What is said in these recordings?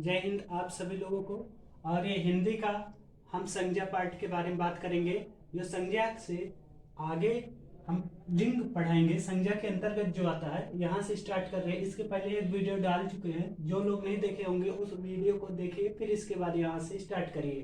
जय हिंद आप सभी लोगों को। और ये हिंदी का हम संज्ञा पाठ के बारे में बात करेंगे। जो संज्ञा से आगे हम लिंग पढ़ाएंगे, संज्ञा के अंतर्गत जो आता है यहाँ से स्टार्ट कर रहे हैं। इसके पहले एक वीडियो डाल चुके हैं, जो लोग नहीं देखे होंगे उस वीडियो को देखिए, फिर इसके बाद यहाँ से स्टार्ट करिए।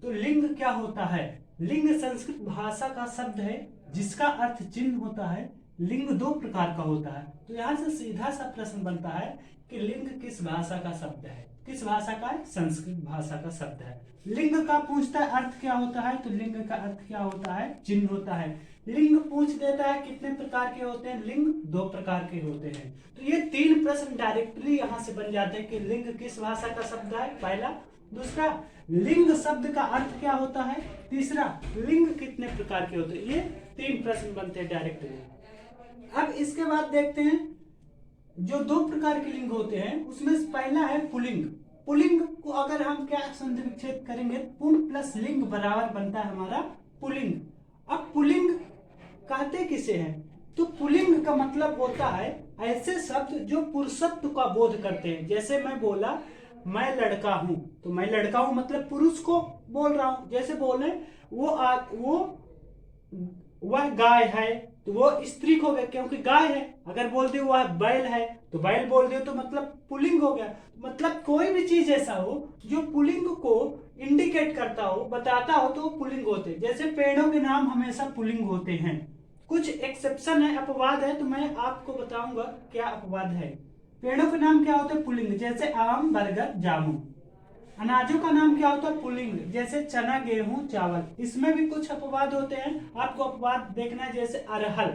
तो लिंग क्या होता है? लिंग संस्कृत भाषा का शब्द है जिसका अर्थ चिन्ह होता है। लिंग दो प्रकार का होता है। तो यहाँ से सीधा सा प्रश्न बनता है कि लिंग किस भाषा का शब्द है? किस भाषा का है? संस्कृत भाषा का शब्द है। लिंग का पूछता है अर्थ क्या होता है, तो लिंग का अर्थ क्या होता है? चिन्ह होता है। लिंग पूछ देता है कितने प्रकार के होते हैं? लिंग दो प्रकार के होते हैं। तो ये तीन प्रश्न डायरेक्टली यहाँ से बन जाते हैं कि लिंग किस भाषा का शब्द है, पहला। दूसरा, लिंग शब्द का अर्थ क्या होता है? तीसरा, लिंग कितने प्रकार के होते हैं? ये तीन प्रश्न बनते हैं डायरेक्टली। अब इसके बाद देखते हैं जो दो प्रकार के लिंग होते हैं उसमें से पहला है पुल्लिंग। पुल्लिंग को अगर हम क्या संक्षेप करेंगे, पुन प्लस लिंग बराबर बनता है हमारा पुल्लिंग। अब पुल्लिंग कहते किसे हैं? तो पुल्लिंग का मतलब होता है ऐसे शब्द जो पुरुषत्व का बोध करते हैं। जैसे मैं बोला मैं लड़का हूं, तो मैं लड़का हूं मतलब पुरुष को बोल रहा हूं। जैसे बोले वह गाय है, तो वो स्त्री हो गया क्योंकि गाय है। अगर बोल दे वह बैल है, तो बैल बोल दे तो मतलब पुल्लिंग हो गया। मतलब कोई भी चीज ऐसा हो जो पुल्लिंग को इंडिकेट करता हो, बताता हो, तो वो पुल्लिंग होते हैं। जैसे पेड़ों के नाम हमेशा पुल्लिंग होते हैं। कुछ एक्सेप्शन है, अपवाद है, तो मैं आपको बताऊंगा क्या अपवाद है। पेड़ों के नाम क्या होते हैं? पुल्लिंग। जैसे आम, बरगद, जामुन। अनाजों का नाम क्या होता है? पुल्लिंग। जैसे चना, गेहूं, चावल। इसमें भी कुछ अपवाद होते हैं, आपको अपवाद देखना है। जैसे अरहल,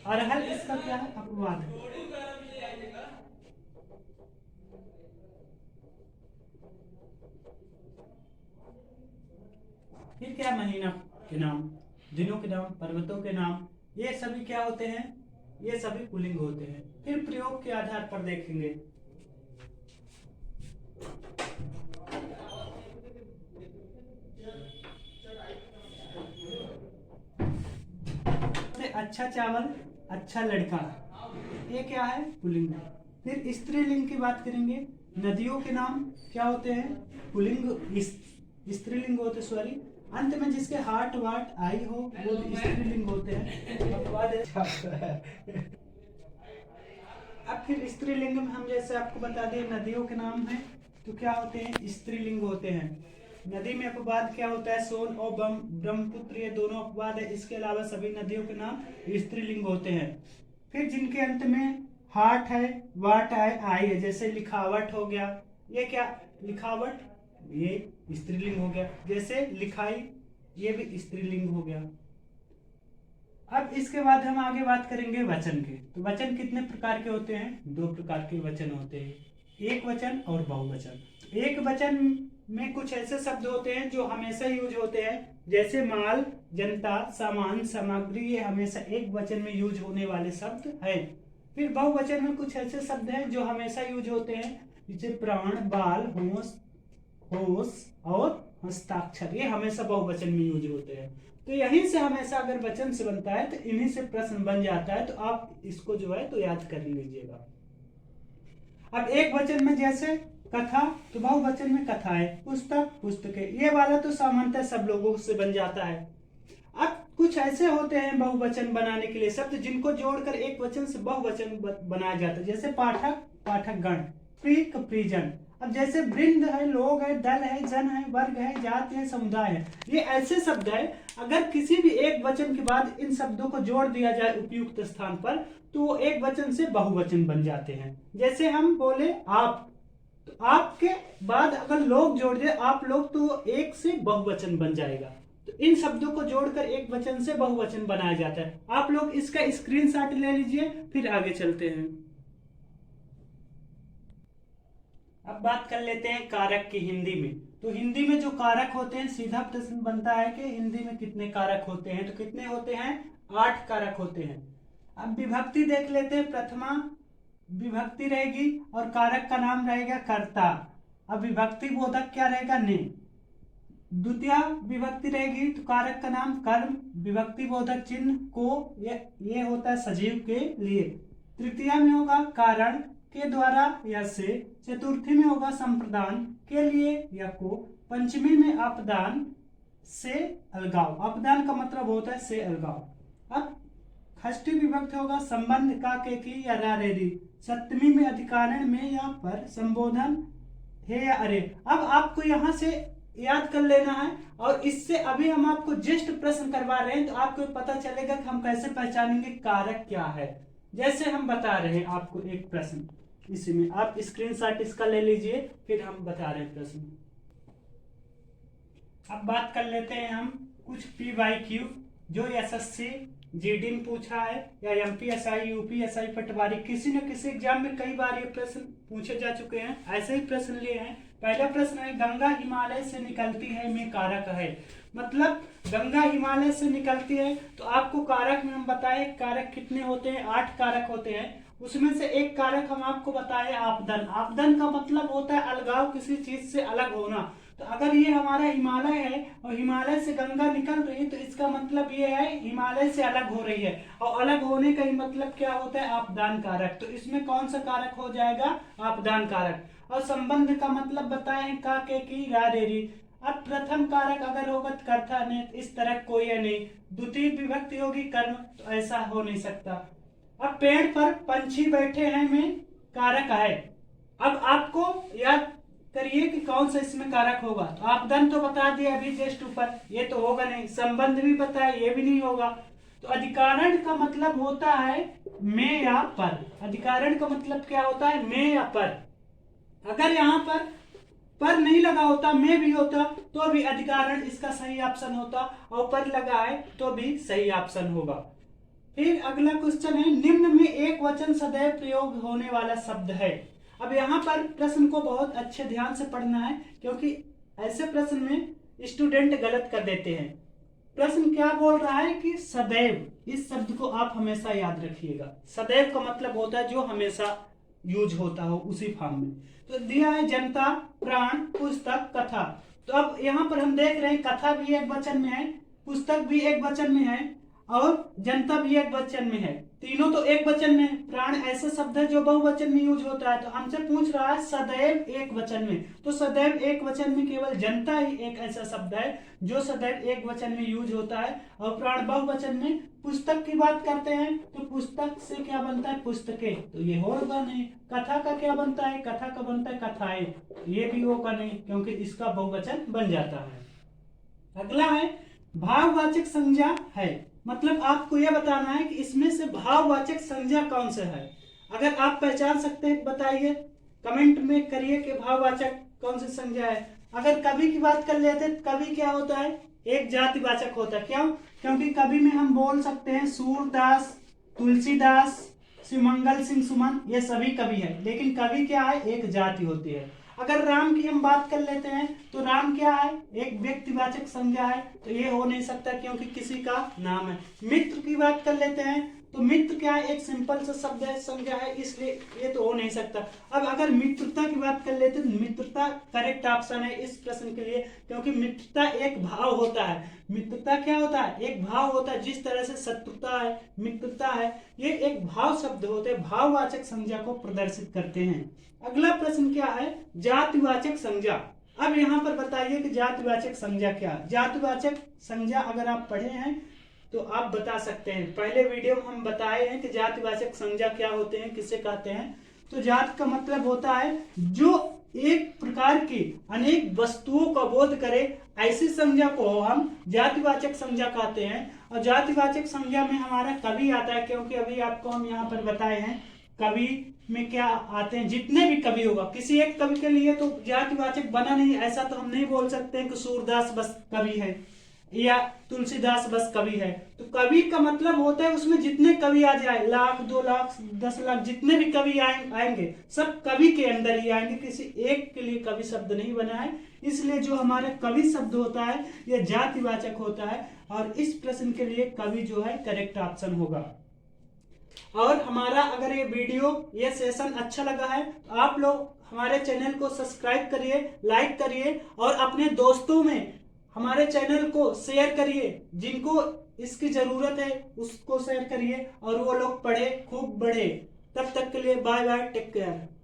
अरहल इसका क्या है? अपवाद है। फिर क्या? महीना के नाम, दिनों के नाम, पर्वतों के नाम, ये सभी क्या होते हैं? ये सभी पुल्लिंग होते हैं। फिर प्रयोग के आधार पर देखेंगे। अच्छा चावल, अच्छा लड़का, ये क्या है? पुल्लिंग। फिर स्त्रीलिंग की बात करेंगे। नदियों के नाम क्या होते हैं? पुल्लिंग, स्त्रीलिंग होते, सॉरी। अंत में जिसके हाट वाट आई हो वो स्त्रीलिंग होते हैं। अब फिर स्त्रीलिंग में हम जैसे आपको बता दें, नदियों के नाम है तो क्या होते हैं? स्त्रीलिंग होते हैं। नदी में अपवाद क्या होता है? सोन और ब्रह्मपुत्र, ये दोनों अपवाद है। इसके अलावा सभी नदियों के नाम स्त्रीलिंग होते हैं। फिर जिनके अंत में हाट है, वाट है, आई है, जैसे लिखावट हो गया, ये क्या? लिखावट, ये स्त्रीलिंग हो गया। जैसे लिखाई, ये भी स्त्रीलिंग हो गया। अब इसके बाद हम आगे बात करेंगे वचन के। तो वचन कितने प्रकार के होते हैं? दो प्रकार के वचन होते हैं, एक वचन और बहुवचन। एक वचन में कुछ ऐसे शब्द होते हैं जो हमेशा यूज होते हैं, जैसे माल, जनता, सामान, सामग्री, ये हमेशा एक वचन में यूज होने वाले शब्द हैं। फिर बहुवचन में कुछ ऐसे शब्द हैं जो हमेशा यूज होते हैं, जैसे प्राण, बाल, होश, होश और हस्ताक्षर, ये हमेशा बहुवचन में यूज होते हैं। तो यहीं से हमेशा अगर वचन से बनता है तो इन्हीं से प्रश्न बन जाता है, तो आप इसको जो है तो याद कर लीजिएगा। अब एक वचन में जैसे कथा, तो बहुवचन में कथाएं, पुस्तक, पुस्तकें, ये वाला तो सामान्यतः सब लोगों से बन जाता है। अब कुछ ऐसे होते हैं बहुवचन बनाने के लिए शब्द जिनको जोड़कर एक वचन से बहुवचन बनाया जाता है, जैसे पाठक, पाठकगण, प्रीक, प्रिजन। अब जैसे वृंद है, लोग है, दल है, जन है, वर्ग है, जाति है, समुदाय है, ये ऐसे शब्द है अगर किसी भी एक वचन के बाद इन शब्दों को जोड़ दिया जाए उपयुक्त स्थान पर तो वो एक वचन से बहुवचन बन जाते हैं। जैसे हम बोले आप, तो आपके बाद अगर लोग जोड़ दे, आप लोग, तो एक से बहुवचन बन जाएगा। तो इन शब्दों को जोड़कर एक वचन से बहुवचन बनाया जाता है। आप लोग इसका स्क्रीनशॉट ले लीजिए, फिर आगे चलते हैं। अब बात कर लेते हैं कारक की हिंदी में। तो हिंदी में जो कारक होते हैं, सीधा प्रश्न बनता है कि हिंदी में कितने कारक होते हैं? तो कितने होते हैं? 8 कारक होते हैं। अब विभक्ति देख लेते हैं। प्रथमा विभक्ति रहेगी और कारक का नाम रहेगा कर्ता। अब विभक्ति बोधक क्या रहेगा? ने। द्वितीय विभक्ति रहेगी तो कारक का नाम कर्म, विभक्ति बोधक चिन्ह को, ये होता है सजीव के लिए। तृतीया में होगा कारण, के द्वारा या से, चतुर्थी में होगा संप्रदान के लिए या को, पंचमी में अपदान से अलगाव, अपदान का मतलब होता है से अलगाव। अब षष्ठी विभक्ति होगा संबंध का के की या रा रे री, सप्तमी में अधिकारण में या पर, संबोधन हे या अरे। अब आपको यहाँ से याद कर लेना है और इससे अभी हम आपको जस्ट प्रश्न करवा रहे हैं तो आपको पता चलेगा कि हम कैसे पहचानेंगे कारक क्या है। जैसे हम बता रहे हैं आपको एक प्रश्न, इसी में आप स्क्रीनशॉट इसका ले लीजिए, फिर हम बता रहे हैं प्रश्न। अब बात कर लेते हैं हम कुछ PYQ जो SSC GD में पूछा है या MPSI UPSI पटवारी, किसी न किसी एग्जाम में कई बार ये प्रश्न पूछे जा चुके हैं, ऐसे ही प्रश्न लिए हैं। पहला प्रश्न है गंगा हिमालय से निकलती है में कारक है, मतलब गंगा हिमालय से निकलती है तो आपको कारक में हम बताए कारक कितने होते हैं, 8 कारक होते हैं। उसमें से एक कारक हम आपको बताए आपदन। आपदन का मतलब होता है अलगाव, किसी चीज से अलग होना। तो अगर ये हमारा हिमालय है और हिमालय से गंगा निकल रही है तो इसका मतलब ये है हिमालय से अलग हो रही है, और अलग होने का ही मतलब क्या होता है आपदान कारक। तो इसमें कौन सा कारक हो जाएगा, आपदान कारक। और संबंध का मतलब बताए हैं का के की रा रे री। अब प्रथम कारक अगर होगा तो कर्ता ने, इस तरह कोई है नहीं। द्वितीय विभक्ति होगी कर्म, तो ऐसा हो नहीं सकता। अब पेड़ पर पंछी बैठे हैं में कारक है। अब आपको याद करिए कि कौन सा इसमें कारक होगा। तो आपदन तो बता दिया अभी जस्ट ऊपर, ये तो होगा नहीं। संबंध भी बताया, ये भी नहीं होगा। तो अधिकारण का मतलब होता है में या पर। अधिकारण का मतलब क्या होता है, में या पर। अगर यहाँ पर नहीं लगा होता, में भी होता तो भी अधिकारण इसका सही ऑप्शन होता, और पर लगा है तो भी सही ऑप्शन होगा। फिर अगला क्वेश्चन है निम्न में एक वचन सदैव प्रयोग होने वाला शब्द है। अब यहाँ पर प्रश्न को बहुत अच्छे ध्यान से पढ़ना है, क्योंकि ऐसे प्रश्न में स्टूडेंट गलत कर देते हैं। प्रश्न क्या बोल रहा है कि सदैव, इस शब्द को आप हमेशा याद रखिएगा। सदैव का मतलब होता है जो हमेशा यूज होता हो उसी फॉर्म में। तो दिया है जनता, प्राण, पुस्तक, कथा। तो अब यहाँ पर हम देख रहे हैं कथा भी एक वचन में है, पुस्तक भी एक वचन में है, और जनता भी एक वचन में है। तीनों तो एक वचन में है। प्राण ऐसा शब्द है जो बहुवचन में यूज होता है, तो हमसे पूछ रहा है सदैव एक वचन में। तो सदैव एक वचन में केवल जनता ही एक ऐसा शब्द है जो सदैव एक वचन में यूज होता है, और प्राण बहुवचन में। पुस्तक की बात करते हैं तो पुस्तक से क्या बनता है, पुस्तकें, तो ये होगा नहीं। कथा का क्या बनता है, कथा का बनता है कथाएं, ये भी होगा नहीं क्योंकि इसका बहुवचन बन जाता है। अगला है भाववाचक संज्ञा है, मतलब आपको यह बताना है कि इसमें से भाववाचक संज्ञा कौन सा है। अगर आप पहचान सकते हैं बताइए, कमेंट में करिए कि भाववाचक कौन सी संज्ञा है। अगर कवि की बात कर लेते हैं, कवि क्या होता है, एक जातिवाचक होता है। क्यों, क्योंकि कवि में हम बोल सकते हैं सूरदास, तुलसीदास, शिवमंगल सिंह सुमन, ये सभी कवि है, लेकिन कवि क्या है, एक जाति होती है। अगर राम की हम बात कर लेते हैं तो राम क्या है, एक व्यक्तिवाचक संज्ञा है, तो ये हो नहीं सकता क्योंकि किसी का नाम है। मित्र की बात कर लेते हैं तो मित्र क्या है, एक सिंपल सा शब्द है, संज्ञा है, इसलिए ये तो हो नहीं सकता। अब अगर मित्रता की बात कर लेते हैं तो मित्रता करेक्ट ऑप्शन है इस प्रश्न के लिए, क्योंकि मित्रता एक भाव होता है। मित्रता क्या होता है, एक भाव होता है। जिस तरह से शत्रुता है, मित्रता है, ये एक भाव शब्द होते हैं, भाववाचक संज्ञा को प्रदर्शित करते हैं। अगला प्रश्न क्या है, जातिवाचक संज्ञा। अब यहाँ पर बताइए कि जातिवाचक संज्ञा क्या है। जातिवाचक संज्ञा अगर आप पढ़े हैं तो आप बता सकते हैं। पहले वीडियो में हम बताए हैं कि जातिवाचक संज्ञा क्या होते हैं, किसे कहते हैं। तो जात का मतलब होता है जो एक प्रकार की अनेक वस्तुओं का बोध करे, ऐसी संज्ञा को हम जातिवाचक संज्ञा कहते हैं। और जातिवाचक संज्ञा में हमारा कवि आता है, क्योंकि अभी आपको हम यहाँ पर बताए हैं कवि में क्या आते हैं, जितने भी कवि होगा। किसी एक कवि के लिए तो जातिवाचक बना नहीं, ऐसा तो हम नहीं बोल सकते हैं कि सूरदास बस कवि है या तुलसीदास बस कवि है। तो कवि का मतलब होता है उसमें जितने कवि आ जाए, 1,00,000, 2,00,000, 10,00,000 जितने भी कवि आएंगे सब कवि के अंदर ही आएंगे, किसी एक के लिए कवि शब्द नहीं बना है। इसलिए जो हमारा कवि शब्द होता है यह जातिवाचक होता है, और इस प्रश्न के लिए कवि जो है करेक्ट ऑप्शन होगा। और हमारा अगर ये वीडियो, ये सेशन अच्छा लगा है तो आप लोग हमारे चैनल को सब्सक्राइब करिए, लाइक करिए, और अपने दोस्तों में हमारे चैनल को शेयर करिए। जिनको इसकी जरूरत है उसको शेयर करिए, और वो लोग पढ़े, खूब बढ़े। तब तक के लिए बाय बाय, टेक केयर।